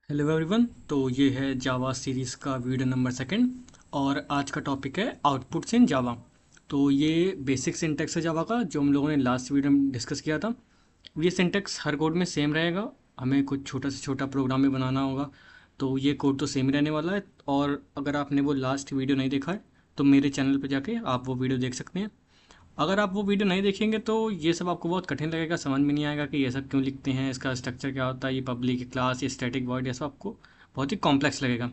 Hello everyone. तो ये है जावा सीरीज़ का वीडियो नंबर सेकंड और आज का टॉपिक है आउटपुट्स इन जावा। तो ये बेसिक सिंटेक्स है जावा का जो हम लोगों ने लास्ट वीडियो में डिस्कस किया था। ये सिंटेक्स हर कोड में सेम रहेगा। हमें कुछ छोटा से छोटा प्रोग्राम में बनाना होगा तो ये कोड तो सेम ही रहने वाला है। और अगर आपने वो लास्ट वीडियो नहीं देखा है तो मेरे चैनल पर जाके आप वो वीडियो देख सकते हैं। अगर आप वो वीडियो नहीं देखेंगे तो ये सब आपको बहुत कठिन लगेगा, समझ में नहीं आएगा कि ये सब क्यों लिखते हैं, इसका स्ट्रक्चर क्या होता है, ये पब्लिक क्लास, ये स्टैटिक वॉइड, ये सब आपको बहुत ही कॉम्प्लेक्स लगेगा।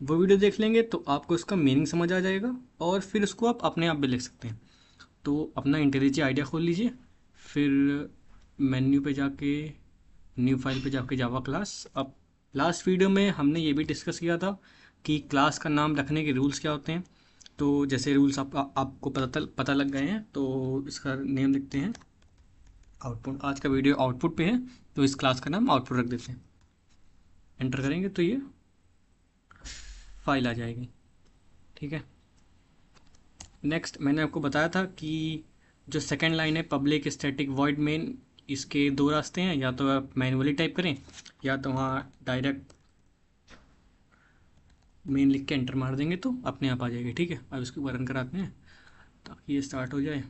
वो वीडियो देख लेंगे तो आपको इसका मीनिंग समझ आ जाएगा और फिर उसको आप अपने आप भी लिख सकते हैं। तो अपना इंटेलिजेंट आइडिया खोल लीजिए, फिर मेन्यू पे जाके न्यू फाइल पे जाके जावा क्लास। अब लास्ट वीडियो में हमने ये भी डिस्कस किया था कि क्लास का नाम रखने के रूल्स क्या होते हैं। तो जैसे रूल्स आपको पता लग गए हैं तो इसका नेम लिखते हैं आउटपुट। आज का वीडियो आउटपुट पे है तो इस क्लास का नाम आउटपुट रख देते हैं। एंटर करेंगे तो ये फाइल आ जाएगी। ठीक है। नेक्स्ट मैंने आपको बताया था कि जो सेकंड लाइन है पब्लिक स्टैटिक वॉइड मेन, इसके दो रास्ते हैं, या तो आप मैनुअली टाइप करें या तो वहाँ डायरेक्ट मेन लिख के एंटर मार देंगे तो अपने आप आ जाएगी। ठीक है। अब इसको रन कराते हैं ताकि ये स्टार्ट हो जाए।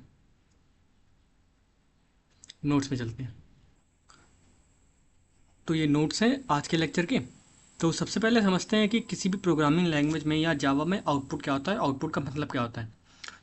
नोट्स में चलते हैं। तो ये नोट्स हैं आज के लेक्चर के। तो सबसे पहले समझते हैं कि किसी भी प्रोग्रामिंग लैंग्वेज में या जावा में आउटपुट क्या होता है, आउटपुट का मतलब क्या होता है।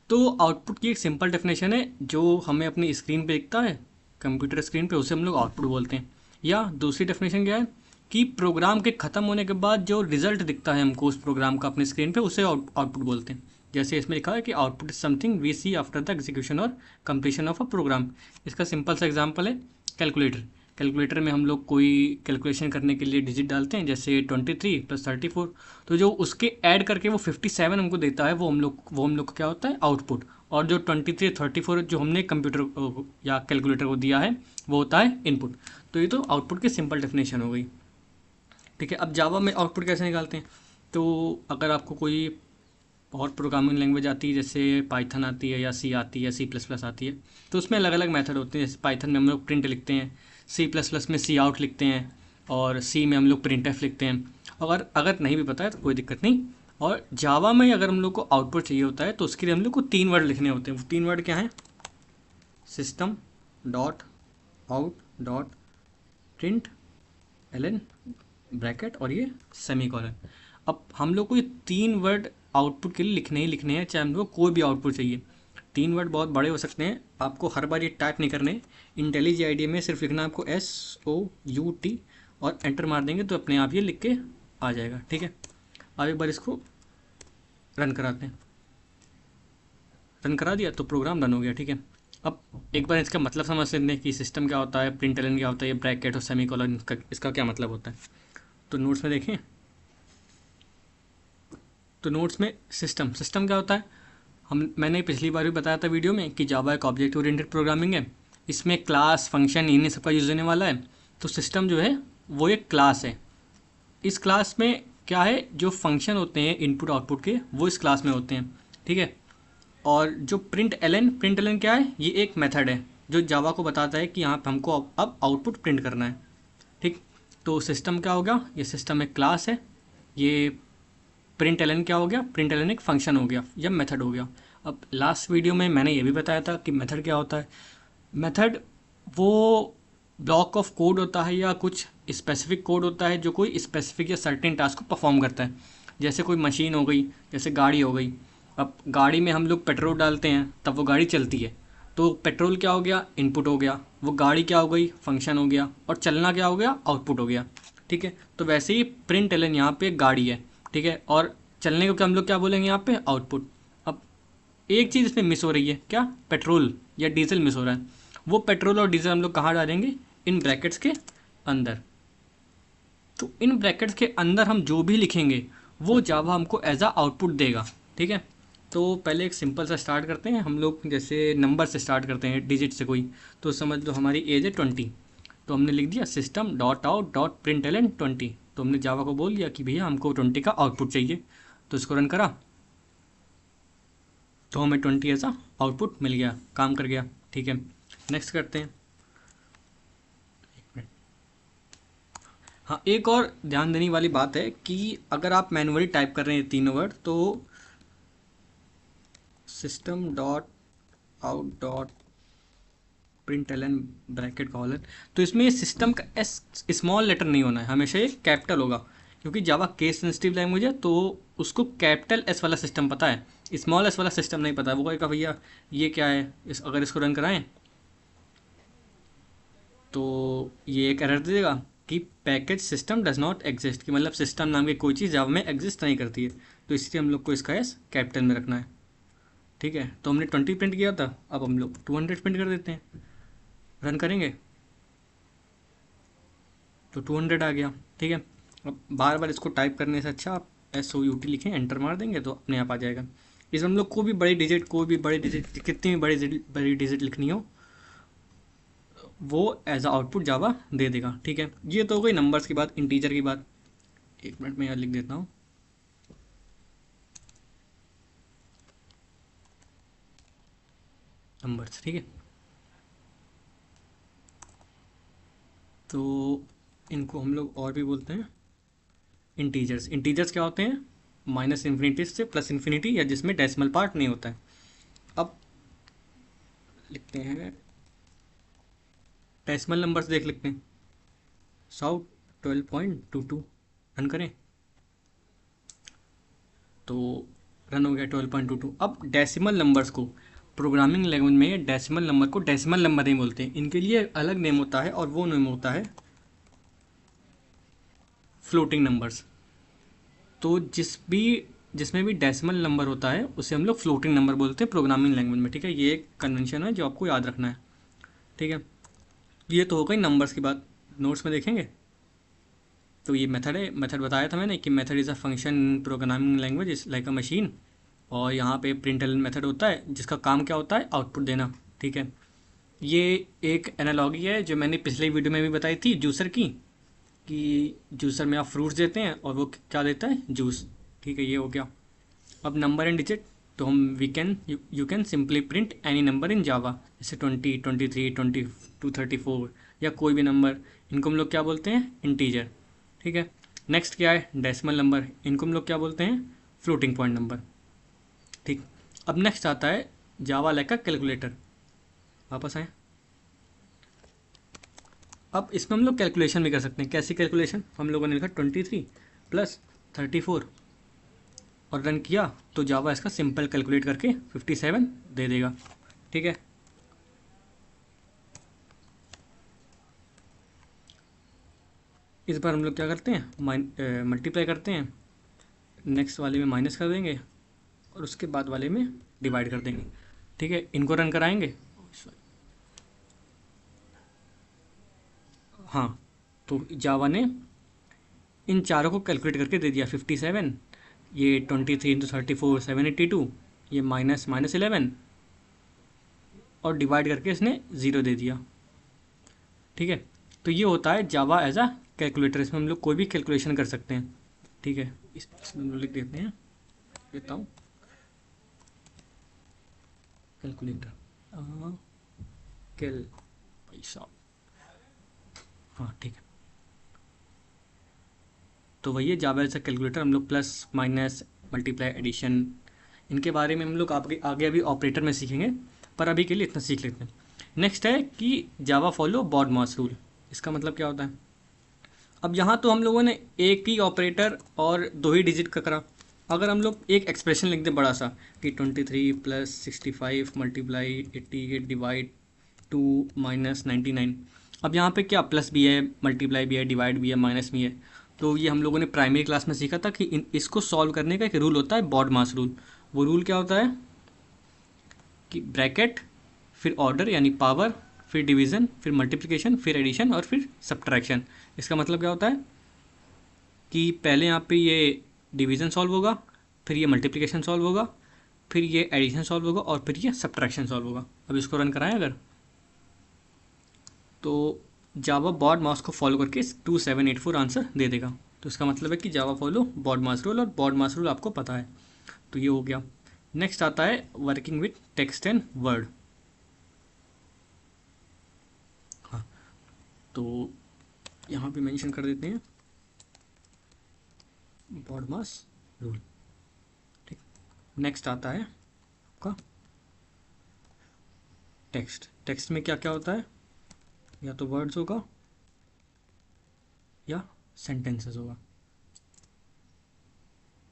तो आउटपुट की एक सिंपल डेफिनेशन है जो हमें अपनी स्क्रीन पे दिखता है, कंप्यूटर स्क्रीन पे, उसे हम लोग आउटपुट बोलते हैं। या दूसरी डेफिनेशन क्या है कि प्रोग्राम के ख़त्म होने के बाद जो रिजल्ट दिखता है हमको उस प्रोग्राम का अपनी स्क्रीन पे, उसे आउटपुट बोलते हैं। जैसे इसमें लिखा है कि output is something we see after the execution और कंप्लीशन ऑफ अ प्रोग्राम। इसका सिंपल सा एग्जांपल है कैलकुलेटर। कैलकुलेटर में हम लोग कोई कैलकुलेशन करने के लिए डिजिट डालते हैं, जैसे 23 + 34। तो जो उसके ऐड करके वो 57 हमको देता है वो हम लोग को क्या होता है, आउटपुट। और जो 23 34 जो हमने कंप्यूटर या कैलकुलेटर को दिया है वो होता है इनपुट। तो ये तो आउटपुट की सिंपल डेफिनेशन हो गई। ठीक है। अब जावा में आउटपुट कैसे निकालते हैं। तो अगर आपको कोई और प्रोग्रामिंग लैंग्वेज आती है, जैसे पाइथन आती है या सी आती है, C++ आती है, तो उसमें अलग अलग मेथड होते हैं। जैसे पाइथन में हम लोग प्रिंट लिखते हैं, C++ में सी आउट लिखते हैं और सी में हम लोग प्रिंट एफ लिखते हैं। अगर अगर नहीं भी पता है तो कोई दिक्कत नहीं। और जावा में अगर हम लोग को आउटपुट चाहिए होता है तो उसके लिए हम लोग को 3 वर्ड लिखने होते हैं। वो 3 वर्ड क्या हैं, system dot out dot print ln bracket और ये सेमी कॉलन। अब हम लोग को ये 3 वर्ड आउटपुट के लिए लिखने ही लिखने हैं, चाहे हम लोग को कोई भी आउटपुट चाहिए। 3 वर्ड बहुत बड़े हो सकते हैं, आपको हर बार ये टाइप नहीं करने। इंटेलिजेंट आईडिया में सिर्फ लिखना है आपको SOUT और एंटर मार देंगे तो अपने आप ये लिख के आ जाएगा। ठीक है। अब एक बार इसको रन कराते हैं। रन करा दिया तो प्रोग्राम रन हो गया। ठीक है। अब एक बार इसका मतलब समझ लेते हैं कि सिस्टम क्या होता है, प्रिंट एलन क्या होता है, ये ब्रैकेट और सेमी कॉलन इसका क्या मतलब होता है। तो नोट्स में देखें, तो नोट्स में सिस्टम सिस्टम क्या होता है। मैंने पिछली बार भी बताया था वीडियो में कि जावा एक ऑब्जेक्ट ओरिएंटेड प्रोग्रामिंग है। इसमें क्लास फंक्शन इन्हीं सबका यूज़ होने वाला है। तो सिस्टम जो है वो एक क्लास है। इस क्लास में क्या है, जो फंक्शन होते हैं इनपुट आउटपुट के वो इस क्लास में होते हैं। ठीक है। और जो प्रिंट एलन क्या है, ये एक मेथड है जो जावा को बताता है कि यहाँ पे हमको अब आउटपुट प्रिंट करना है। ठीक। तो सिस्टम क्या होगा, ये सिस्टम एक क्लास है। ये प्रिंट एलन क्या हो गया, प्रिंट एलन एक फंक्शन हो गया या मेथड हो गया। अब लास्ट वीडियो में मैंने ये भी बताया था कि मेथड क्या होता है। मेथड वो ब्लॉक ऑफ कोड होता है या कुछ स्पेसिफिक कोड होता है जो कोई स्पेसिफिक या सर्टेन टास्क को परफॉर्म करता है। जैसे कोई मशीन हो गई, जैसे गाड़ी हो गई। अब गाड़ी में हम लोग पेट्रोल डालते हैं तब वो गाड़ी चलती है। तो पेट्रोल क्या हो गया, इनपुट हो गया। वो गाड़ी क्या हो गई, फंक्शन हो गया। और चलना क्या हो गया, आउटपुट हो गया। ठीक है। तो वैसे ही प्रिंट एलन यहाँ पे गाड़ी है। ठीक है। और चलने को क्या हम लोग क्या बोलेंगे यहाँ पे, आउटपुट। अब एक चीज़ इसमें मिस हो रही है, क्या, पेट्रोल या डीजल मिस हो रहा है। वो पेट्रोल और डीजल हम लोग कहाँ डालेंगे, इन ब्रैकेट्स के अंदर। तो इन ब्रैकेट्स के अंदर हम जो भी लिखेंगे वो जावा हमको एज आ आउटपुट देगा। ठीक है। तो पहले एक सिंपल सा स्टार्ट करते हैं हम लोग, जैसे नंबर से स्टार्ट करते हैं, डिजिट से कोई। तो समझ लो हमारी एज है 20। तो हमने लिख दिया system dot out dot print ln 20। तो हमने जावा को बोल दिया कि भैया हमको 20 का आउटपुट चाहिए। तो इसको रन करा तो हमें 20 ऐसा आउटपुट मिल गया, काम कर गया। ठीक है। नेक्स्ट करते हैं। हाँ, एक और ध्यान देने वाली बात है कि अगर आप मैनुअली टाइप कर रहे हैं तीनों वर्ड तो system dot out dot print L N bracket colon, तो इसमें सिस्टम का एस स्मॉल लेटर नहीं होना है, हमेशा ये कैपिटल होगा, क्योंकि जावा केस सेंसिटिव लैंग्वेज है तो उसको कैपिटल एस वाला सिस्टम पता है, स्मॉल एस वाला सिस्टम नहीं पता है। वो कहेगा भैया ये क्या है, अगर इसको रन कराएं तो ये एक एरर दे देगा कि package system does not exist, कि मतलब सिस्टम नाम की कोई चीज़ जावा में एग्जिस्ट नहीं करती है। तो इसलिए हम लोग को इसका एस कैपिटल में रखना है। ठीक है, तो हमने 20 प्रिंट किया था, अब हम लोग 200 प्रिंट कर देते हैं, रन करेंगे तो 200 आ गया। ठीक है, अब बार बार इसको टाइप करने से अच्छा आप SOUT लिखें, एंटर मार देंगे तो अपने आप आ जाएगा। इसमें हम लोग को भी बड़ी डिजिट, कोई भी बड़ी डिजिट, कितनी भी बड़ी डिजिट लिखनी हो वो एज अ आउटपुट जावा दे देगा। ठीक है, ये तो हो गई नंबर्स की बात, इंटीजर की बात। एक मिनट में यहाँ लिख देता हूँ, नंबर्स। ठीक है, तो इनको हम लोग और भी बोलते हैं इंटीजर्स। इंटीजर्स क्या होते हैं, माइनस इन्फिनिटी से प्लस इन्फिनिटी, या जिसमें डेसिमल पार्ट नहीं होता है। अब लिखते हैं डेसिमल नंबर्स, देख लेते हैं। 100 12.22, रन करें तो रन हो गया 12.22। अब डेसिमल नंबर्स को प्रोग्रामिंग लैंग्वेज में डेसिमल नंबर को डेसिमल नंबर नहीं बोलते हैं, इनके लिए अलग नेम होता है, और वो नेम होता है फ्लोटिंग नंबर्स। तो जिसमें भी डेसिमल नंबर होता है उसे हम लोग फ्लोटिंग नंबर बोलते हैं प्रोग्रामिंग लैंग्वेज में। ठीक है, ये एक कन्वेंशन है जो आपको याद रखना है। ठीक है, ये तो हो गई नंबर्स की बात। नोट्स में देखेंगे तो ये मेथड है, मेथड बताया था मैंने कि method is a function programming language is like a machine. और यहाँ पे प्रिंट मेथड होता है जिसका काम क्या होता है, आउटपुट देना। ठीक है, ये एक एनालॉगी है जो मैंने पिछले वीडियो में भी बताई थी जूसर की, कि जूसर में आप फ्रूट्स देते हैं और वो क्या देता है, जूस। ठीक है, ये हो गया। अब नंबर एंड डिजिट, तो हम we can you can simply print any number in Java, जैसे 20 23 22 34 या कोई भी नंबर, इनको हम लोग क्या बोलते हैं, इंटीजर। ठीक है, नेक्स्ट क्या है, डेसिमल नंबर, इनको हम लोग क्या बोलते हैं, फ्लोटिंग पॉइंट नंबर। ठीक, अब नेक्स्ट आता है जावा लाइक का कैलकुलेटर। वापस आए, अब इसमें हम लोग कैलकुलेशन भी कर सकते हैं। कैसी कैलकुलेशन, हम लोगों ने लिखा 23 प्लस 34 और रन किया तो जावा इसका सिंपल कैलकुलेट करके 57 दे देगा। ठीक है, इस बार हम लोग क्या करते हैं, मल्टीप्लाई करते हैं, नेक्स्ट वाले में माइनस कर देंगे और उसके बाद वाले में डिवाइड कर देंगे। ठीक है, इनको रन कराएंगे। हाँ, तो जावा ने इन चारों को कैलकुलेट करके दे दिया 57, ये 23 × 34 782, ये माइनस माइनस 11 और डिवाइड करके इसने ज़ीरो दे दिया। ठीक है, तो ये होता है जावा एज अ कैलकुलेटर, इसमें हम लोग कोई भी कैलकुलेशन कर सकते हैं। ठीक है, इसमें हम लोग लिख देते हैं, देता हूँ कैलकुलेटर, कैल पैसा। हाँ ठीक है, तो वही है जावा एज अ कैलकुलेटर। हम लोग प्लस माइनस मल्टीप्लाई एडिशन, इनके बारे में हम लोग आगे आगे अभी ऑपरेटर में सीखेंगे, पर अभी के लिए इतना सीख लेते हैं। नेक्स्ट है कि जावा फॉलो बॉड मास रूल। इसका मतलब क्या होता है, अब यहाँ तो हम लोगों ने एक ही ऑपरेटर और दो ही डिजिट का करा। अगर हम लोग एक एक्सप्रेशन लिख दें बड़ा सा कि 23 प्लस 65 मल्टीप्लाई 88 डिवाइड 2 माइनस 99, अब यहाँ पे क्या प्लस भी है, मल्टीप्लाई भी है, डिवाइड भी है, माइनस भी है। तो ये हम लोगों ने प्राइमरी क्लास में सीखा था कि इसको सॉल्व करने का एक रूल होता है, बॉड मास रूल। वो रूल क्या होता है कि ब्रैकेट, फिर ऑर्डर यानी पावर, फिर डिवीज़न, फिर मल्टीप्लिकेशन, फिर एडिशन और फिर सब्ट्रैक्शन। इसका मतलब क्या होता है कि पहले यहाँ पे ये डिवीज़न सॉल्व होगा, फिर ये मल्टीप्लिकेशन सॉल्व होगा, फिर ये एडिशन सॉल्व होगा और फिर ये सब्ट्रैक्शन सॉल्व होगा। अब इसको रन कराएं अगर, तो जावा बॉड मास को फॉलो करके 2784 आंसर दे देगा। तो इसका मतलब है कि जावा फॉलो बॉड मास रूल, और बॉड मास रूल आपको पता है। तो ये हो गया। नेक्स्ट आता है working with text and word. हाँ, तो यहाँ पे मेंशन कर देते हैं बॉडमास रूल। ठीक, नेक्स्ट आता है आपका टेक्स्ट। टेक्स्ट में क्या क्या होता है, या तो वर्ड्स होगा या सेंटेंसेस होगा।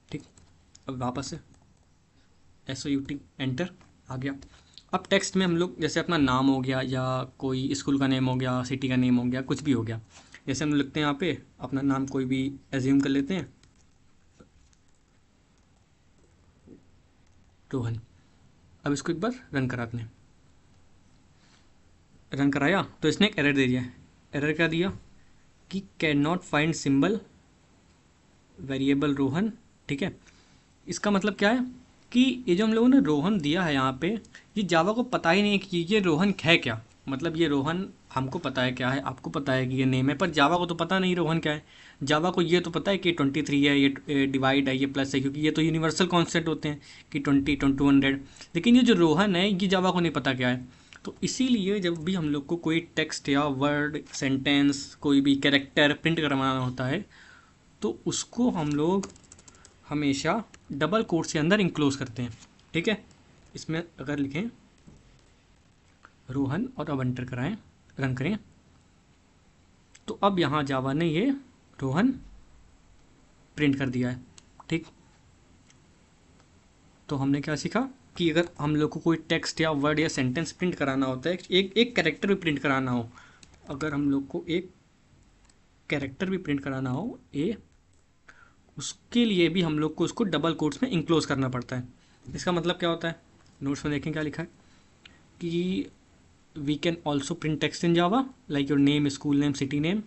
ठीक, अब वापस से SOUT एंटर आ गया। अब टेक्स्ट में हम लोग जैसे अपना नाम हो गया या कोई स्कूल का नेम हो गया, सिटी का नेम हो गया, कुछ भी हो गया, जैसे हम लिखते हैं यहाँ पे अपना नाम कोई भी एज्यूम कर लेते हैं, रोहन। अब इसको एक बार रन कराते हैं। रन कराया तो इसने एक एरर दे दिया। एरर क्या दिया कि can not find symbol variable Rohan. ठीक है, इसका मतलब क्या है कि ये जो हम लोगों ने रोहन दिया है यहाँ पे, ये जावा को पता ही नहीं है कि ये रोहन है क्या। मतलब ये रोहन हमको पता है क्या है, आपको पता है कि ये नेम है, पर जावा को तो पता नहीं रोहन क्या है। जावा को ये तो पता है कि 23 है, ये डिवाइड है, ये प्लस है, क्योंकि ये तो यूनिवर्सल कॉन्सेप्ट होते हैं कि 20, 200। लेकिन ये जो रोहन है ये जावा को नहीं पता क्या है। तो इसीलिए जब भी हम लोग को कोई टेक्स्ट या वर्ड, सेंटेंस, कोई भी कैरेक्टर प्रिंट करवाना होता है तो उसको हम लोग हमेशा डबल कोट्स के अंदर इंक्लोज करते हैं। ठीक है, इसमें अगर लिखें रोहन और अब एंटर कराएं, रन करें, तो अब यहाँ जावा ने ये रोहन प्रिंट कर दिया है। ठीक, तो हमने क्या सीखा कि अगर हम लोग को कोई टेक्स्ट या वर्ड या सेंटेंस प्रिंट कराना होता है, एक कैरेक्टर भी प्रिंट कराना हो, अगर हम लोग को एक कैरेक्टर भी प्रिंट कराना हो उसके लिए भी हम लोग को उसको डबल कोट्स में इंक्लोज करना पड़ता है। इसका मतलब क्या होता है, नोट्स में देखें क्या लिखा है कि we can also print text in Java like your name, school name, city name,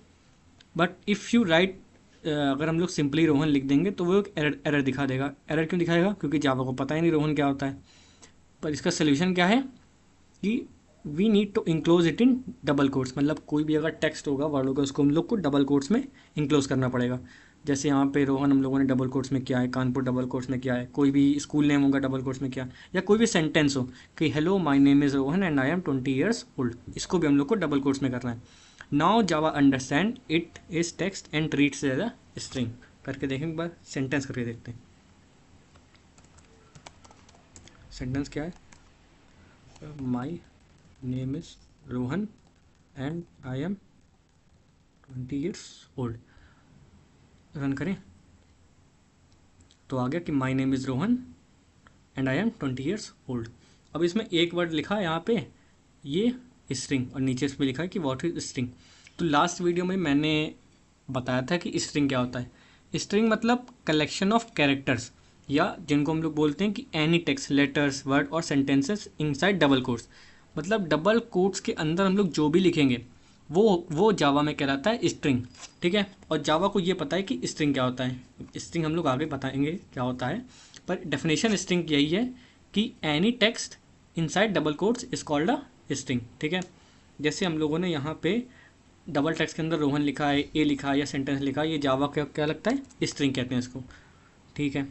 but if you write, अगर हम लोग सिंपली रोहन लिख देंगे तो वो एक एरर दिखा देगा। एरर क्यों दिखाएगा, क्योंकि जावा को पता ही नहीं रोहन क्या होता है। पर इसका सोल्यूशन क्या है कि we need to enclose it in double quotes. मतलब कोई भी अगर टेक्स्ट होगा, वर्ड होगा, उसको हम लोग को डबल कोट्स में इंक्लोज करना पड़ेगा। जैसे यहाँ पे रोहन हम लोगों ने डबल कोट्स में किया है, कानपुर डबल कोट्स में किया है, कोई भी स्कूल नेम होगा डबल कोट्स में किया, या कोई भी सेंटेंस हो कि hello my name is Rohan and I am 20 years old, इसको भी हम लोग को डबल कोट्स में करना है। Now Java understand it is text and treats as a string. करके देखें एक बार, सेंटेंस करके देखते हैं। सेंटेंस क्या है, my name is Rohan and I am 20 years old. Run करें तो आ गया कि my name is Rohan and I am 20 years old. अब इसमें एक वर्ड लिखा है यहाँ पे, ये स्ट्रिंग, और नीचे इसमें लिखा है कि व्हाट इज स्ट्रिंग। तो लास्ट वीडियो में मैंने बताया था कि स्ट्रिंग क्या होता है। स्ट्रिंग मतलब कलेक्शन ऑफ कैरेक्टर्स, या जिनको हम लोग बोलते हैं कि एनी टेक्स्ट, लेटर्स, वर्ड और सेंटेंसेस इनसाइड डबल कोट्स। मतलब डबल कोट्स के अंदर हम लोग जो भी लिखेंगे वो जावा में कहलाता है स्ट्रिंग। ठीक है, और जावा को ये पता है कि स्ट्रिंग क्या होता है। स्ट्रिंग हम लोग आगे बताएंगे क्या होता है, पर डेफिनेशन स्ट्रिंग यही है कि any text inside double quotes is called a string. ठीक है, जैसे हम लोगों ने यहाँ पे डबल टेक्स्ट के अंदर रोहन लिखा है, ए लिखा है या सेंटेंस लिखा है, ये जावा क्या क्या लगता है, स्ट्रिंग कहते हैं इसको। ठीक है,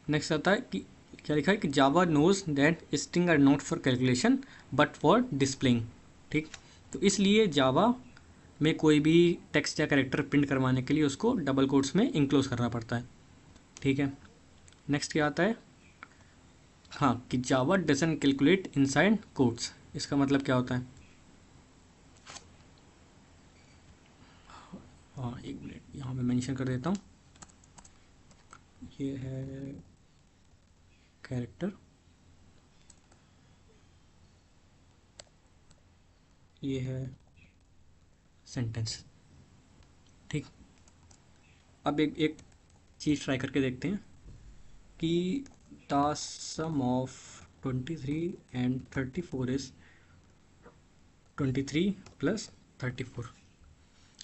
नेक्स्ट आता है कि क्या लिखा है कि Java knows that string are not for calculation but for displaying. ठीक, तो इसलिए जावा में कोई भी टेक्स्ट या कैरेक्टर प्रिंट करवाने के लिए उसको डबल कोट्स में इंक्लोज करना पड़ता है। ठीक है, नेक्स्ट क्या आता है, हाँ, कि जावा डजंट कैलकुलेट इनसाइड कोट्स। इसका मतलब क्या होता है, हाँ एक मिनट यहाँ मैं मेंशन कर देता हूँ। ये है कैरेक्टर, ये है सेंटेंस। ठीक, अब एक चीज़ ट्राई करके देखते हैं कि the sum of 23 and 34 is 23 plus 34।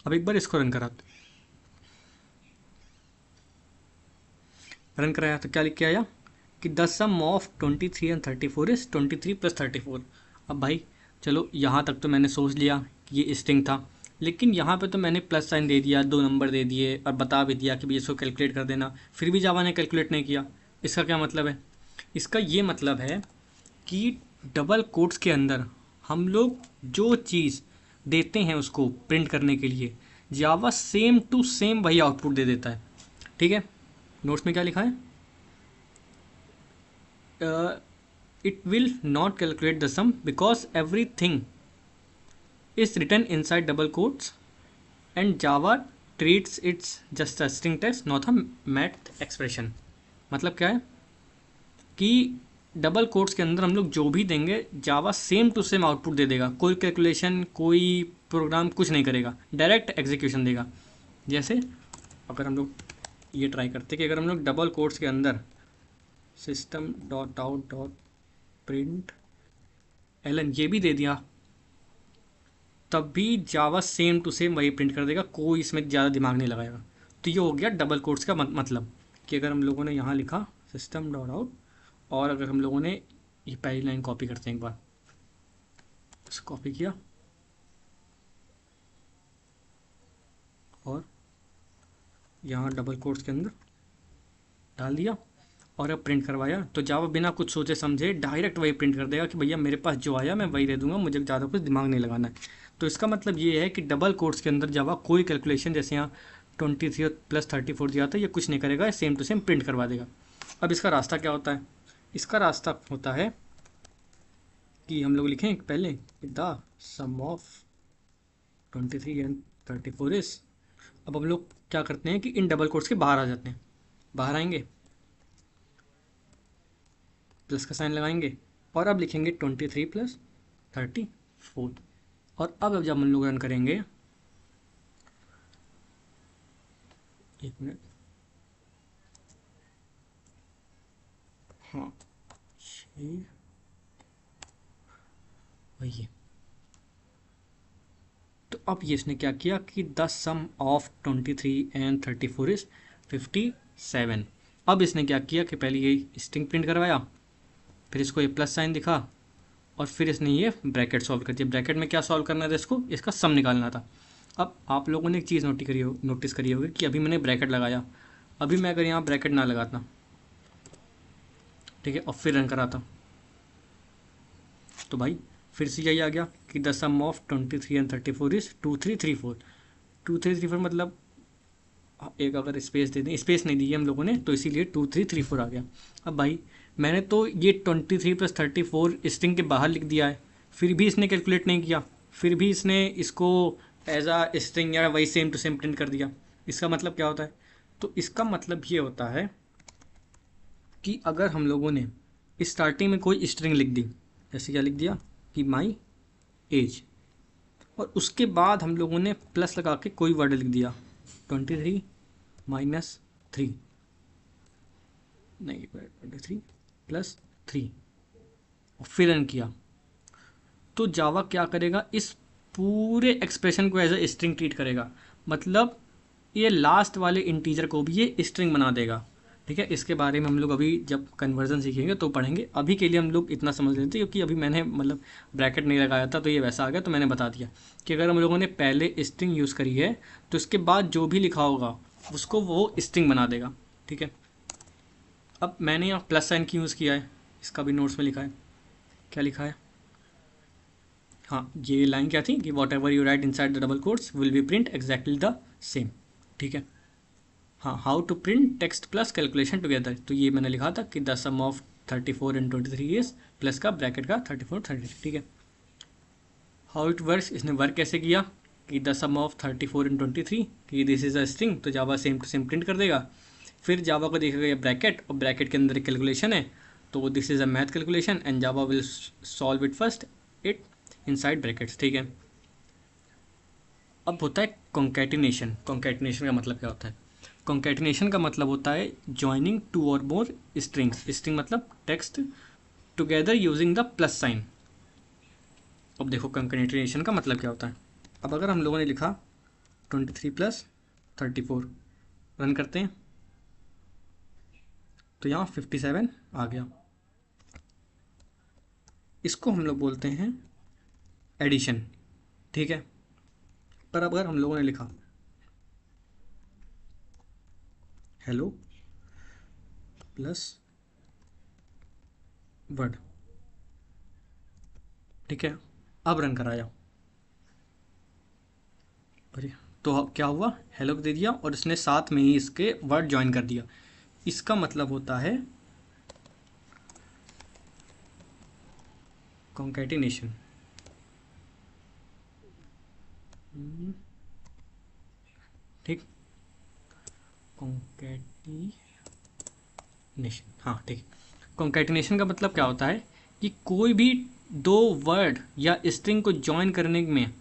अब एक बार इसको रन कराते, रन कराया तो क्या लिख के आया कि the sum of 23 and 34 is 23 plus 34। अब भाई चलो यहाँ तक तो मैंने सोच लिया कि ये स्ट्रिंग था, लेकिन यहाँ पे तो मैंने प्लस साइन दे दिया, 2 नंबर दे दिए और बता भी दिया कि भाई इसको कैलकुलेट कर देना, फिर भी जावा ने कैलकुलेट नहीं किया। इसका क्या मतलब है, इसका ये मतलब है कि डबल कोट्स के अंदर हम लोग जो चीज़ देते हैं उसको प्रिंट करने के लिए, जावा सेम टू सेम वही आउटपुट दे देता है। ठीक है, नोट्स में क्या लिखा है? It will not calculate the sum because everything is written inside double quotes and Java treats it's just a string text not a math expression. मतलब क्या है कि डबल कोट्स के अंदर हम लोग जो भी देंगे जावा सेम टू सेम आउटपुट दे देगा, कोई कैलकुलेशन कोई प्रोग्राम कुछ नहीं करेगा, डायरेक्ट एग्जीक्यूशन देगा। जैसे अगर हम लोग ये ट्राई करते कि अगर हम लोग डबल कोट्स के अंदर system dot out dot print ln ये भी दे दिया, तब भी जावा सेम टू सेम वही प्रिंट कर देगा, कोई इसमें ज़्यादा दिमाग नहीं लगाएगा। तो ये हो गया डबल कोट्स का मतलब कि अगर हम लोगों ने यहाँ लिखा सिस्टम डॉट आउट, और अगर हम लोगों ने ये पहली लाइन कॉपी करते हैं एक बार, कॉपी किया और यहाँ डबल कोट्स के अंदर डाल दिया और अब प्रिंट करवाया, तो जावा बिना कुछ सोचे समझे डायरेक्ट वही प्रिंट कर देगा कि भैया मेरे पास जो आया मैं वही दे दूंगा, मुझे ज़्यादा कुछ दिमाग नहीं लगाना है। तो इसका मतलब ये है कि डबल कोट्स के अंदर जावा कोई कैलकुलेशन जैसे यहाँ 23 प्लस 34 दिया था ये कुछ नहीं करेगा, सेम टू सेम प्रिंट करवा देगा। अब इसका रास्ता क्या होता है? इसका रास्ता होता है कि हम लोग लिखें पहले the sum of 23 and 34 is. अब हम लोग क्या करते हैं कि इन डबल कोट्स के बाहर आ जाते हैं, बाहर आएंगे, प्लस का साइन लगाएंगे और अब लिखेंगे 23 प्लस 34। और अब जब हम लोग रन करेंगे, एक मिनट, हाँ वही है। तो अब ये इसने क्या किया कि the sum of 23 and 34 is 57। अब इसने क्या किया कि पहले ये स्ट्रिंग प्रिंट करवाया, फिर इसको ये प्लस साइन दिखा और फिर इसने ये ब्रैकेट सॉल्व कर दिया। ब्रैकेट में क्या सॉल्व करना था? इसको इसका सम निकालना था। अब आप लोगों ने एक चीज़ नोटिस करी होगी कि अभी मैंने ब्रैकेट लगाया, अभी मैं अगर यहाँ ब्रैकेट ना लगाता, ठीक है, और फिर रन कराता, तो भाई फिर से यही आ गया कि the sum of 23 and 34 is 2334। 2334 मतलब एक अगर स्पेस दे दें, स्पेस नहीं दी है हम लोगों ने तो इसीलिए 2334 आ गया। अब भाई मैंने तो ये 23 प्लस 34 स्ट्रिंग के बाहर लिख दिया है, फिर भी इसने कैलकुलेट नहीं किया, फिर भी इसने इसको एज आ स्ट्रिंग या वही सेम टू सेम प्रिंट कर दिया। इसका मतलब क्या होता है? तो इसका मतलब ये होता है कि अगर हम लोगों ने स्टार्टिंग में कोई स्ट्रिंग लिख दी, जैसे क्या लिख दिया कि माई एज, और उसके बाद हम लोगों ने प्लस लगा के कोई वर्ड लिख दिया 23 माइनस 3, नहीं 23 प्लस 3, और फिर रन किया, तो जावा क्या करेगा? इस पूरे एक्सप्रेशन को एज ए स्ट्रिंग ट्रीट करेगा। मतलब ये लास्ट वाले इंटीजर को भी ये स्ट्रिंग बना देगा। ठीक है, इसके बारे में हम लोग अभी जब कन्वर्जन सीखेंगे तो पढ़ेंगे। अभी के लिए हम लोग इतना समझ लेते हैं क्योंकि अभी मैंने मतलब ब्रैकेट नहीं लगाया था तो ये वैसा आ गया, तो मैंने बता दिया कि अगर हम लोगों ने पहले स्ट्रिंग यूज़ करी है तो इसके बाद जो भी लिखा होगा उसको वो स्ट्रिंग बना देगा। ठीक है, अब मैंने यहाँ प्लस साइन की यूज़ किया है, इसका भी नोट्स में लिखा है। क्या लिखा है? हाँ, ये लाइन क्या थी कि whatever you write inside the double quotes will be print exactly the same. ठीक है, हाँ, how to print text plus calculation together, तो ये मैंने लिखा था कि the sum of 34 and 23 is plus का ब्रैकेट का 34 33। ठीक है, हाउ इट वर्क्स, इसने वर्क कैसे किया कि द सम ऑफ 34 एंड 23 कि दिस इज अ स्ट्रिंग, तो जावा सेम टू सेम प्रिंट कर देगा। फिर जावा को देखेगा ये ब्रैकेट और ब्रैकेट के अंदर एक कैलकुलेशन है, तो this is a math calculation and Java will solve it first it inside brackets. ठीक है, अब होता है कॉन्कैटिनेशन। कॉन्कैटिनेशन का मतलब क्या होता है? कॉन्कैटिनेशन का मतलब होता है जॉइनिंग टू और मोर स्ट्रिंग्स। स्ट्रिंग मतलब text together using the plus sign. अब देखो कॉन्कैटिनेशन का मतलब क्या होता है। अब अगर हम लोगों ने लिखा 23 प्लस 34, रन करते हैं तो यहाँ 57 आ गया। इसको हम लोग बोलते हैं एडिशन। ठीक है, पर अब अगर हम लोगों ने लिखा हेलो प्लस वर्ड, ठीक है, अब रन कराया, बढ़िया, तो क्या हुआ, हेलो दे दिया और इसने साथ में ही इसके वर्ड ज्वाइन कर दिया। इसका मतलब होता है कॉन्कैटिनेशन। ठीक, कॉन्कैटिनेशन, हाँ ठीक। कॉन्कैटिनेशन का मतलब क्या होता है कि कोई भी दो वर्ड या स्ट्रिंग को ज्वाइन करने में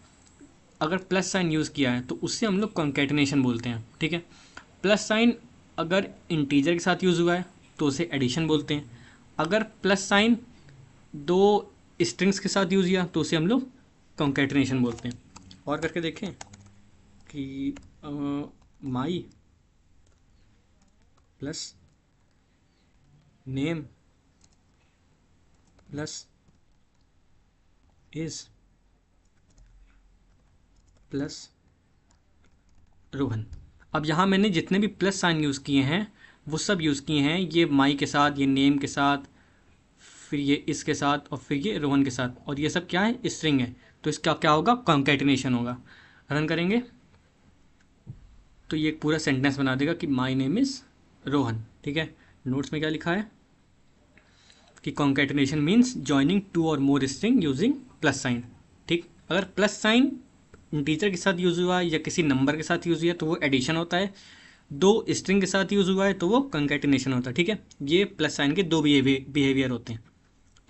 अगर प्लस साइन यूज़ किया है तो उससे हम लोग कॉन्कैटिनेशन बोलते हैं। ठीक है, प्लस साइन अगर इंटीजर के साथ यूज़ हुआ है तो उसे एडिशन बोलते हैं। अगर प्लस साइन दो स्ट्रिंग्स के साथ यूज़ किया तो उसे हम लोग कॉन्कैटिनेशन बोलते हैं। और करके देखें कि माई plus name plus is plus Rohan. अब यहाँ मैंने जितने भी प्लस साइन यूज़ किए हैं वो सब यूज़ किए हैं ये माई के साथ, ये नेम के साथ, फिर ये इसके साथ और फिर ये रोहन के साथ, और ये सब क्या है, स्ट्रिंग है। तो इसका क्या होगा, कॉन्कैटिनेशन होगा। रन करेंगे तो ये एक पूरा सेंटेंस बना देगा कि माई नेम इज़ रोहन। ठीक है, नोट्स में क्या लिखा है कि कॉन्कैटिनेशन मीन्स जॉइनिंग टू और मोर स्ट्रिंग यूजिंग प्लस साइन। ठीक, अगर प्लस साइन इंटीजर के साथ यूज़ हुआ है या किसी नंबर के साथ यूज़ हुआ है तो वो एडिशन होता है, दो स्ट्रिंग के साथ यूज़ हुआ है तो वो कॉन्कैटिनेशन होता है। ठीक है, ये प्लस साइन के दो बिहेवियर होते हैं।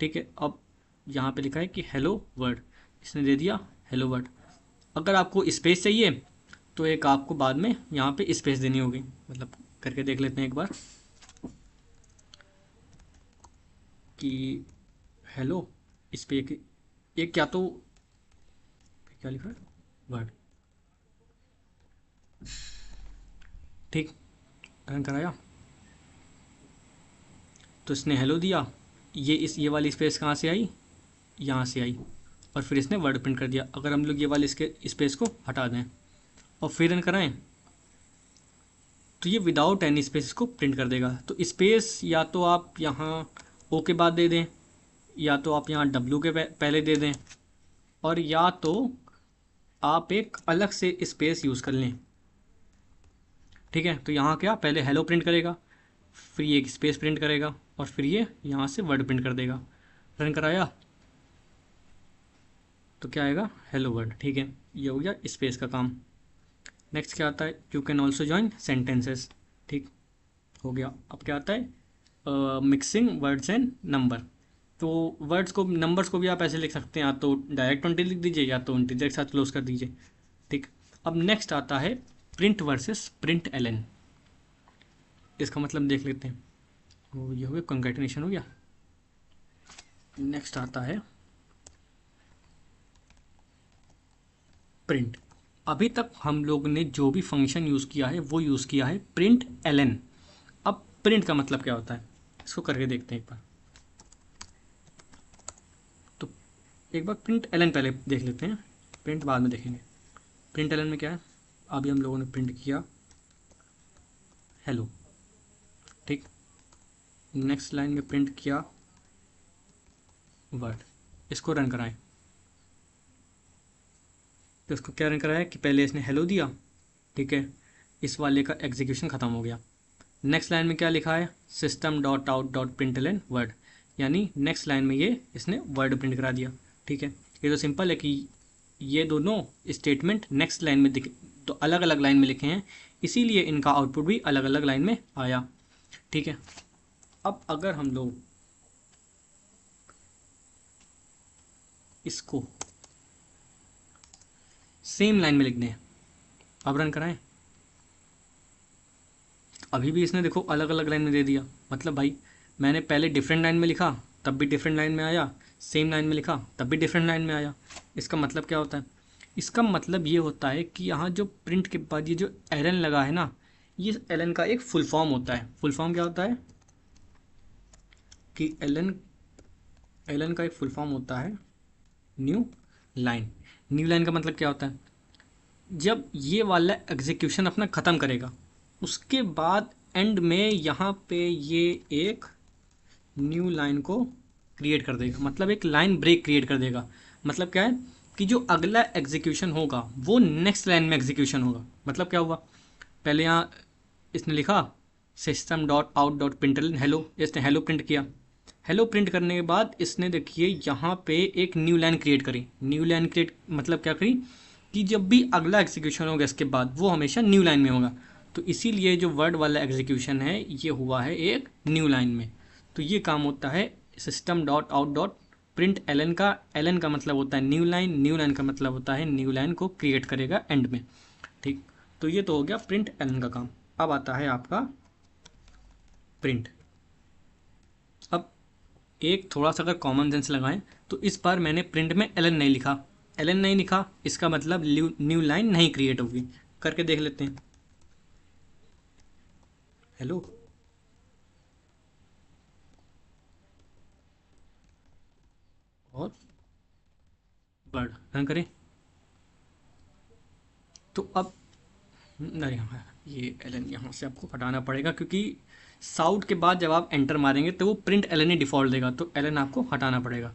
ठीक है, अब यहाँ पे लिखा है कि हेलो वर्ड, इसने दे दिया हेलो वर्ड। अगर आपको स्पेस चाहिए तो एक आपको बाद में यहाँ पे स्पेस देनी होगी, मतलब करके देख लेते हैं एक बार कि हेलो इस पे एक क्या तो क्या लिखा है वर्ड। ठीक, रन कराया तो इसने हेलो दिया, ये वाली स्पेस कहाँ से आई, यहाँ से आई, और फिर इसने वर्ड प्रिंट कर दिया। अगर हम लोग ये वाले इसके स्पेस को हटा दें और फिर रन कराएं तो ये विदाउट एनी स्पेस को प्रिंट कर देगा। तो स्पेस या तो आप यहाँ ओ के बाद दे दें, या तो आप यहाँ डब्ल्यू के पहले दे दें, और या तो आप एक अलग से स्पेस यूज़ कर लें। ठीक है, तो यहाँ क्या पहले हेलो प्रिंट करेगा, फिर ये एक स्पेस प्रिंट करेगा और फिर ये यहाँ से वर्ड प्रिंट कर देगा। रन कराया तो क्या आएगा, हेलो वर्ड। ठीक है, ये हो गया स्पेस का काम। नेक्स्ट क्या आता है, you can also join sentences. ठीक, हो गया। अब क्या आता है, मिक्सिंग वर्ड्स एंड नंबर। तो वर्ड्स को, नंबर्स को भी आप ऐसे लिख सकते हैं, या तो डायरेक्ट 20 लिख दीजिए या तो इंटीजर के साथ क्लोज कर दीजिए। ठीक, अब नेक्स्ट आता है प्रिंट वर्सेस प्रिंट एलन। इसका मतलब देख लेते हैं, वो ये हो गया कॉन्कैटिनेशन हो गया। नेक्स्ट आता है प्रिंट। अभी तक हम लोग ने जो भी फंक्शन यूज़ किया है वो यूज़ किया है प्रिंट एलन। अब प्रिंट का मतलब क्या होता है इसको करके देखते हैं एक बार। तो एक बार प्रिंट एलन पहले देख लेते हैं, प्रिंट बाद में देखेंगे। प्रिंट एलन में क्या है, अभी हम लोगों ने प्रिंट किया हेलो। ठीक, नेक्स्ट लाइन में प्रिंट किया वर्ड। इसको रन कराएं तो इसको क्या रन कराया कि पहले इसने हेलो दिया। ठीक है, इस वाले का एग्जीक्यूशन ख़त्म हो गया। नेक्स्ट लाइन में क्या लिखा है, system dot out dot print ln word, यानी नेक्स्ट लाइन में ये इसने वर्ड प्रिंट करा दिया। ठीक है, ये तो सिंपल है कि ये दोनों स्टेटमेंट नेक्स्ट लाइन में तो अलग अलग लाइन में लिखे हैं, इसीलिए इनका आउटपुट भी अलग अलग लाइन में आया। ठीक है, अब अगर हम लोग इसको सेम लाइन में लिख दें, अब रन कराएं, अभी भी इसने देखो अलग अलग लाइन में दे दिया। मतलब भाई मैंने पहले डिफरेंट लाइन में लिखा तब भी डिफरेंट लाइन में आया, सेम लाइन में लिखा तब भी डिफरेंट लाइन में आया। इसका मतलब क्या होता है, इसका मतलब ये होता है कि यहाँ जो प्रिंट के बाद ये जो एलन लगा है ना, ये एलन का एक फुल फॉर्म होता है। फुल फॉर्म क्या होता है कि एलन का एक फुल फॉर्म होता है न्यू लाइन। न्यू लाइन का मतलब क्या होता है, जब ये वाला एग्जीक्यूशन अपना ख़त्म करेगा उसके बाद एंड में यहाँ पे ये एक न्यू लाइन को क्रिएट कर देगा, मतलब एक लाइन ब्रेक क्रिएट कर देगा। मतलब क्या है कि जो अगला एग्जीक्यूशन होगा वो नेक्स्ट लाइन में एग्जीक्यूशन होगा। मतलब क्या हुआ, पहले यहाँ इसने लिखा system dot out dot println hello, इसने हेलो प्रिंट किया। हेलो प्रिंट करने के बाद इसने देखिए यहाँ पे एक न्यू लाइन क्रिएट करी। न्यू लाइन क्रिएट मतलब क्या करी कि जब भी अगला एग्जीक्यूशन होगा इसके बाद वो हमेशा न्यू लाइन में होगा। तो इसीलिए जो वर्ड वाला एग्जीक्यूशन है ये हुआ है एक न्यू लाइन में। तो ये काम होता है system dot out dot print ln का। एलन का मतलब होता है न्यू लाइन, न्यू लाइन का मतलब होता है न्यू लाइन को क्रिएट करेगा एंड में। ठीक, तो ये तो हो गया प्रिंट एलन का काम। अब आता है आपका प्रिंट। अब एक थोड़ा सा अगर कॉमन सेंस लगाएं तो इस बार मैंने प्रिंट में एलन नहीं लिखा। एलन नहीं लिखा इसका मतलब न्यू लाइन नहीं क्रिएट होगी। करके देख लेते हैं। हेलो, और वर्ड रन करें तो अब नहीं, हाँ ये एलन यहाँ से आपको हटाना पड़ेगा क्योंकि साउट के बाद जब आप एंटर मारेंगे तो वो प्रिंट एलन ही डिफ़ॉल्ट देगा, तो एलन आपको हटाना पड़ेगा।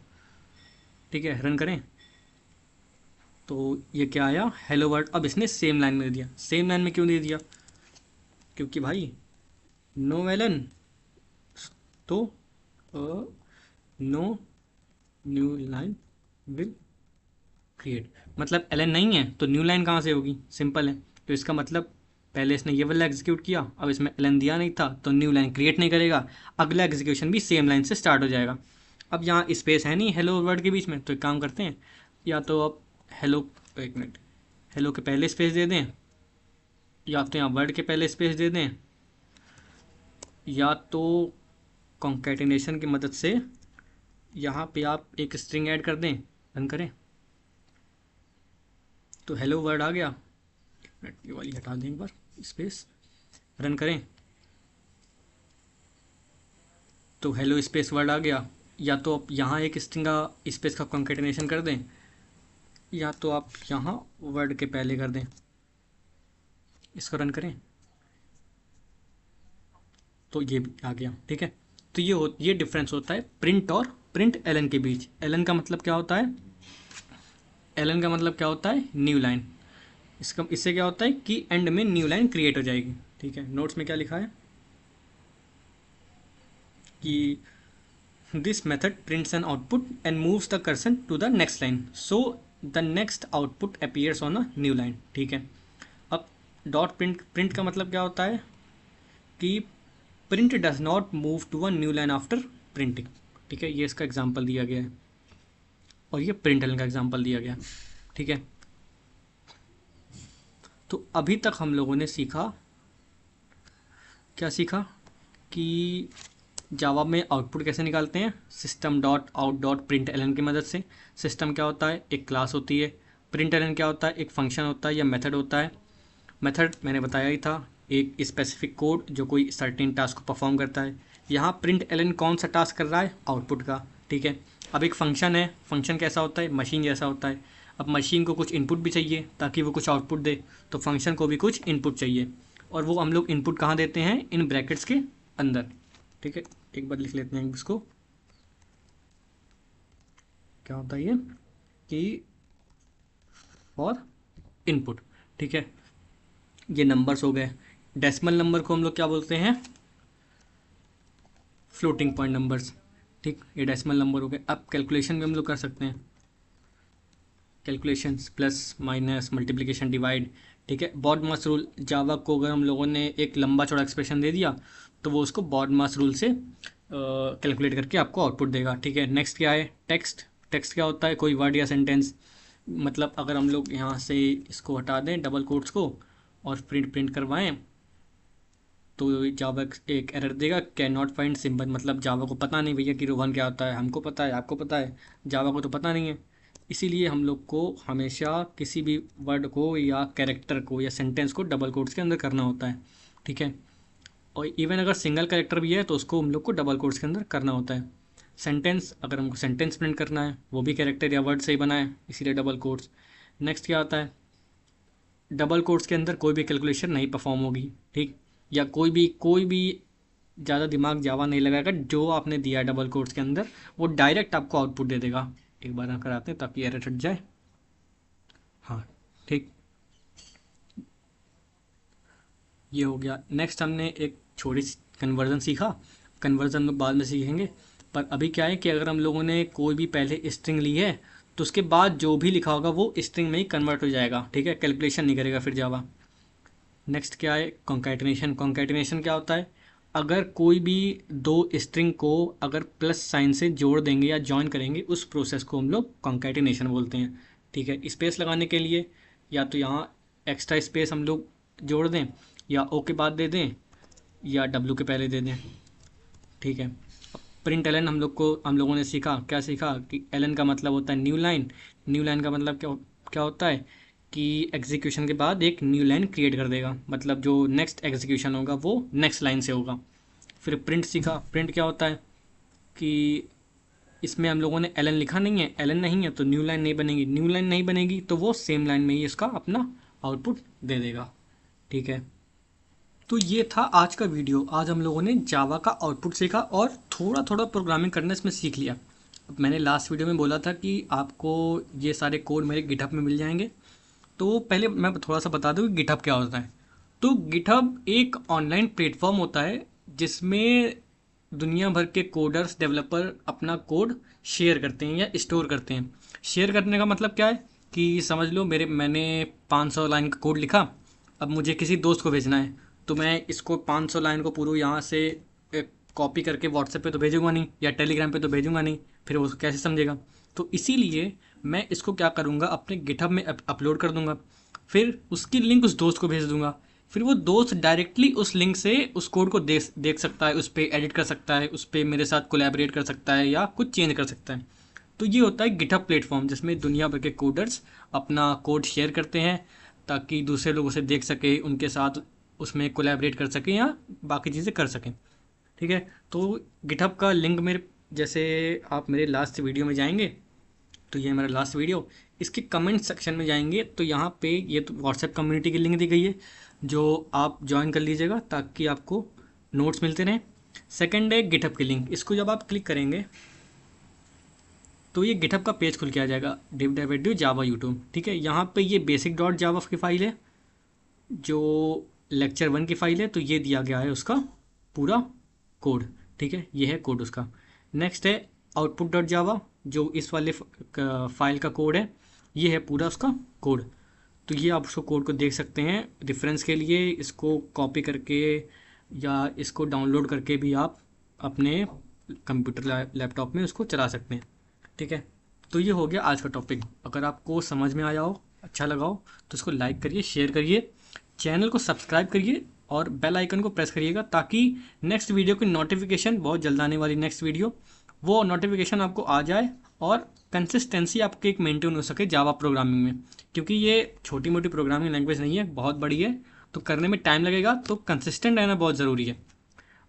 ठीक है, रन करें तो ये क्या आया, हेलो वर्ड। अब इसने सेम लाइन में दे दिया। सेम लाइन में क्यों दे दिया, क्योंकि भाई नो एलन तो no new line will create. मतलब एलन नहीं है तो न्यू लाइन कहाँ से होगी, सिंपल है। तो इसका मतलब पहले इसने ये वाला एग्जीक्यूट किया, अब इसमें एलन दिया नहीं था तो न्यू लाइन क्रिएट नहीं करेगा, अगला एग्जीक्यूशन भी सेम लाइन से स्टार्ट हो जाएगा। अब यहाँ स्पेस है नहीं हेलो वर्ड के बीच में, तो एक काम करते हैं, या तो अब हेलो, एक मिनट, हेलो के पहले स्पेस दे दें, या तो यहाँ वर्ड के पहले स्पेस दे दें, या तो कॉन्कैटिनेशन की मदद से यहाँ पे आप एक स्ट्रिंग ऐड कर दें। रन करें तो हेलो वर्ड आ गया। एक मिनट ये वाली हटा दें एक बार स्पेस, रन करें तो हेलो स्पेस वर्ड आ गया। या तो आप यहाँ एक स्ट्रिंग का स्पेस का कॉन्कैटिनेशन कर दें, या तो आप यहाँ वर्ड के पहले कर दें। इसको रन करें तो ये भी आ गया। ठीक है, तो ये डिफरेंस होता है प्रिंट और प्रिंट एलन के बीच। एलन का मतलब क्या होता है, एलन का मतलब क्या होता है, न्यू लाइन। इससे क्या होता है कि एंड में न्यू लाइन क्रिएट हो जाएगी। ठीक है, नोट्स में क्या लिखा है कि this method prints an output and moves the cursor to the next line, so the next output appears on a new line. ठीक है, अब डॉट प्रिंट, प्रिंट का मतलब क्या होता है कि print does not move to a new line after printing. ठीक है, ये इसका एग्जाम्पल दिया गया है और ये प्रिंट एलन का एग्जाम्पल दिया गया। ठीक है, तो अभी तक हम लोगों ने सीखा, क्या सीखा कि जावा में आउटपुट कैसे निकालते हैं, system dot out dot print ln की मदद से। सिस्टम क्या होता है, एक क्लास होती है। प्रिंट एलन क्या होता है, एक फंक्शन होता है या मेथड होता है। मेथड मैंने बताया ही था, एक स्पेसिफिक कोड जो कोई सर्टेन टास्क को परफॉर्म करता है। यहाँ प्रिंट एलन कौन सा टास्क कर रहा है, आउटपुट का। ठीक है, अब एक फंक्शन है, फंक्शन कैसा होता है, मशीन जैसा होता है। अब मशीन को कुछ इनपुट भी चाहिए ताकि वो कुछ आउटपुट दे, तो फंक्शन को भी कुछ इनपुट चाहिए, और वो हम लोग इनपुट कहाँ देते हैं, इन ब्रैकेट्स के अंदर। ठीक है, एक बार लिख लेते हैं इसको, क्या होता है ये कि फॉर इनपुट। ठीक है, ये नंबर्स हो गए। डेसिमल नंबर को हम लोग क्या बोलते हैं, फ्लोटिंग पॉइंट नंबर्स। ठीक, ये डेसिमल नंबर हो गए। अब कैलकुलेशन भी हम लोग कर सकते हैं, calculations plus minus multiplication divide. ठीक है, बॉड मास रूल, जावा को अगर हम लोगों ने एक लंबा चौड़ा एक्सप्रेशन दे दिया तो वो उसको बॉड मास रूल से कैलकुलेट करके आपको आउटपुट देगा। ठीक है, नेक्स्ट क्या है, टेक्स्ट। टेक्स्ट क्या होता है, कोई वर्ड या सेंटेंस। मतलब अगर हम लोग यहाँ से इसको हटा दें डबल कोट्स को और प्रिंट करवाएं तो जावा एक एरर देगा, कैन नॉट फाइंड सिंबल। मतलब जावा को पता नहीं भैया कि रोहन क्या होता है, हमको पता है, आपको पता है, जावा को तो पता नहीं है। इसीलिए हम लोग को हमेशा किसी भी वर्ड को या कैरेक्टर को या सेंटेंस को डबल कोट्स के अंदर करना होता है। ठीक है, और इवन अगर सिंगल कैरेक्टर भी है तो उसको हम लोग को डबल कोट्स के अंदर करना होता है। सेंटेंस, अगर हमको सेंटेंस प्रिंट करना है वो भी कैरेक्टर या वर्ड से ही बना है, इसीलिए डबल कोट्स। नेक्स्ट क्या आता है, डबल कोट्स के अंदर कोई भी कैलकुलेशन नहीं परफॉर्म होगी। ठीक, या कोई भी ज़्यादा दिमाग जावा नहीं लगाएगा, जो आपने दिया है डबल कोट्स के अंदर वो डायरेक्ट आपको आउटपुट दे देगा। एक बार कराते हैं ताकि एरर हट जाए। हाँ, ठीक, ये हो गया। नेक्स्ट हमने एक छोटी सी कन्वर्जन सीखा। कन्वर्जन हम लोग बाद में सीखेंगे। पर अभी क्या है कि अगर हम लोगों ने कोई भी पहले स्ट्रिंग ली है तो उसके बाद जो भी लिखा होगा वो स्ट्रिंग में ही कन्वर्ट हो जाएगा, ठीक है, कैलकुलेशन नहीं करेगा फिर जावा। नेक्स्ट क्या है, कॉन्कैटिनेशन। कॉन्कैटिनेशन क्या होता है, अगर कोई भी दो स्ट्रिंग को अगर प्लस साइन से जोड़ देंगे या जॉइन करेंगे, उस प्रोसेस को हम लोग कॉन्कैटिनेशन बोलते हैं। ठीक है, स्पेस लगाने के लिए या तो यहाँ एक्स्ट्रा स्पेस हम लोग जोड़ दें, या ओ के बाद दे दें, या डब्ल्यू के पहले दे दें। ठीक है, प्रिंट एलन हम लोगों ने सीखा, क्या सीखा कि एलन का मतलब होता है न्यू लाइन। न्यू लाइन का मतलब क्या क्या होता है कि एग्जीक्यूशन के बाद एक न्यू लाइन क्रिएट कर देगा, मतलब जो नेक्स्ट एग्जीक्यूशन होगा वो नेक्स्ट लाइन से होगा। फिर प्रिंट सीखा। प्रिंट क्या होता है कि इसमें हम लोगों ने एलन लिखा नहीं है, एलन नहीं है तो न्यू लाइन नहीं बनेगी, न्यू लाइन नहीं बनेगी तो वो सेम लाइन में ही इसका अपना आउटपुट दे देगा। ठीक है, तो ये था आज का वीडियो। आज हम लोगों ने जावा का आउटपुट सीखा और थोड़ा थोड़ा प्रोग्रामिंग करना इसमें सीख लिया। अब मैंने लास्ट वीडियो में बोला था कि आपको ये सारे कोड मेरे गिटहब में मिल जाएंगे। तो पहले मैं थोड़ा सा बता दूँ कि गिटहब क्या होता है। तो गिटहब एक ऑनलाइन प्लेटफॉर्म होता है जिसमें दुनिया भर के कोडर्स डेवलपर अपना कोड शेयर करते हैं या स्टोर करते हैं। शेयर करने का मतलब क्या है कि समझ लो मैंने 500 लाइन का कोड लिखा, अब मुझे किसी दोस्त को भेजना है, तो मैं इसको 500 लाइन को पूरा यहाँ से कॉपी करके व्हाट्सएप पे तो भेजूंगा नहीं या टेलीग्राम पे तो भेजूंगा नहीं, फिर वो कैसे समझेगा। तो इसीलिए मैं इसको क्या करूँगा, अपने गिटहब में अपलोड कर दूंगा, फिर उसकी लिंक उस दोस्त को भेज दूंगा, फिर वो दोस्त डायरेक्टली उस लिंक से उस कोड को देख सकता है, उस पर एडिट कर सकता है, उस पर मेरे साथ कोलैबोरेट कर सकता है या कुछ चेंज कर सकता है। तो ये होता है गिटहब प्लेटफॉर्म जिसमें दुनिया भर के कोडर्स अपना कोड शेयर करते हैं ताकि दूसरे लोग उसे देख सके, उनके साथ उसमें कोलैबोरेट कर सकें या बाकी चीज़ें कर सकें। ठीक है, तो गिटहब का लिंक मेरे, जैसे आप मेरे लास्ट वीडियो में जाएंगे तो ये मेरा लास्ट वीडियो, इसके कमेंट सेक्शन में जाएंगे तो यहाँ पे ये तो व्हाट्सएप कम्युनिटी की लिंक दी गई है जो आप ज्वाइन कर लीजिएगा ताकि आपको नोट्स मिलते रहें। सेकंड है गिटहब की लिंक, इसको जब आप क्लिक करेंगे तो ये गिटहब का पेज खुल के आ जाएगा, div जावा यूट्यूब। ठीक है, यहाँ पे ये बेसिक डॉट जावा की फाइल है जो लेक्चर 1 की फाइल है, तो ये दिया गया है उसका पूरा कोड। ठीक है, ये है कोड उसका। नेक्स्ट है आउटपुट डॉट जावा, जो इस वाले फाइल का कोड है, ये है पूरा उसका कोड। तो ये आप उसको कोड को देख सकते हैं रेफरेंस के लिए, इसको कॉपी करके या इसको डाउनलोड करके भी आप अपने कंप्यूटर लैपटॉप में उसको चला सकते हैं। ठीक है, तो ये हो गया आज का टॉपिक। अगर आपको समझ में आया हो, अच्छा लगा हो, तो इसको लाइक करिए, शेयर करिए, चैनल को सब्सक्राइब करिए और बेल आइकन को प्रेस करिएगा ताकि नेक्स्ट वीडियो की नोटिफिकेशन, बहुत जल्द आने वाली नेक्स्ट वीडियो, वो नोटिफिकेशन आपको आ जाए और कंसिस्टेंसी आपकी एक मेंटेन हो सके जावा प्रोग्रामिंग में। क्योंकि ये छोटी मोटी प्रोग्रामिंग लैंग्वेज नहीं है, बहुत बड़ी है, तो करने में टाइम लगेगा, तो कंसिस्टेंट रहना बहुत ज़रूरी है।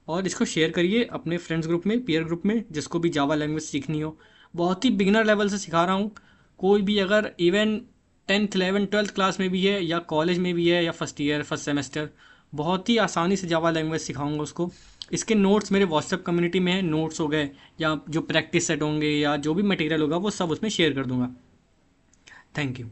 और इसको शेयर करिए अपने फ्रेंड्स ग्रुप में, पीयर ग्रुप में, जिसको भी जावा लैंग्वेज सीखनी हो। बहुत ही बिगिनर लेवल से सिखा रहा हूँ, कोई भी अगर even 10th 11th 12th class में भी है या कॉलेज में भी है या फर्स्ट ईयर फर्स्ट सेमेस्टर, बहुत ही आसानी से जावा लैंग्वेज सिखाऊंगा उसको। इसके नोट्स मेरे व्हाट्सएप कम्युनिटी में है, नोट्स हो गए या जो प्रैक्टिस सेट होंगे या जो भी मटेरियल होगा वो सब उसमें शेयर कर दूंगा। Thank you.